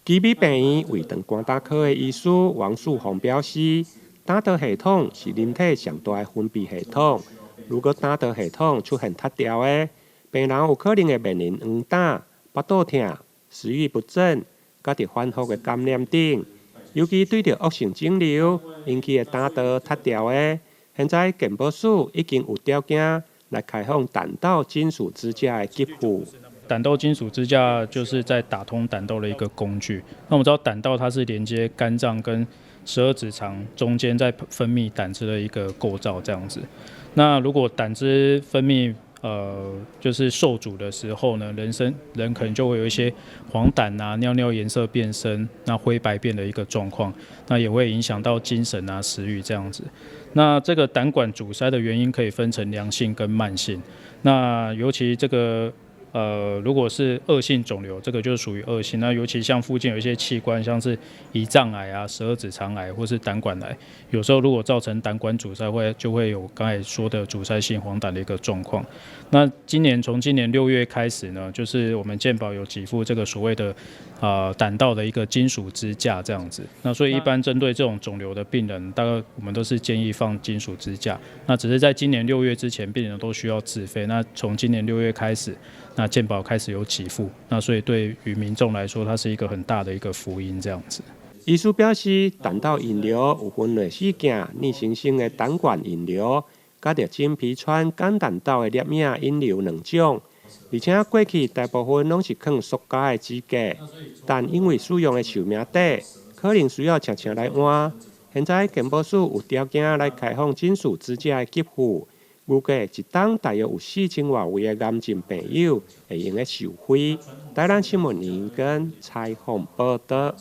基美病院胃肠肝胆科的医师王树宏表示，胆道系统是人体上大的分泌系统，如果胆道系统出现塌掉的，病人有可能会面临黄疸、腹肚痛、食欲不振、甲着反复的感染等。尤其对着恶性肿瘤引起的胆道塌掉的，现在健保署已经有条件来开放胆道金属支架的给付。胆道金属支架就是在打通胆道的一个工具。那我们知道胆道它是连接肝脏跟十二指肠中间在分泌胆汁的一个构造这样子。那如果胆汁分泌就是受阻的时候呢，人可能就会有一些黄疸啊、尿尿颜色变深、那灰白变的一个状况，那也会影响到精神啊、食欲这样子。那这个胆管阻塞的原因可以分成良性跟慢性。那尤其这个如果是恶性肿瘤，这个就属于恶性。那尤其像附近有一些器官，像是胰脏癌啊、十二指肠癌或是胆管癌，有时候如果造成胆管阻塞，就会有刚才说的阻塞性黄疸的一个状况。那从今年6月开始呢，就是我们健保有给付这个所谓的胆道的一个金属支架这样子。那所以一般针对这种肿瘤的病人，大概我们都是建议放金属支架。那只是在今年6月之前，病人都需要自费。那从今年6月开始，那健保开始有给付，那所以对于民众来说，它是一个很大的一个福音这样子。医师表示，胆道引流有分类4件：逆行性的胆管引流，甲着真皮川肝胆道的裂影引流2种。而且过去大部分拢是放塑胶的支架，但因为使用的寿命短，可能需要常常来换。现在健保署有条件来开放金属支架的给付。预计一档大约有4000多位的癌症病友会用来受惠。台南新闻联跟采访报道。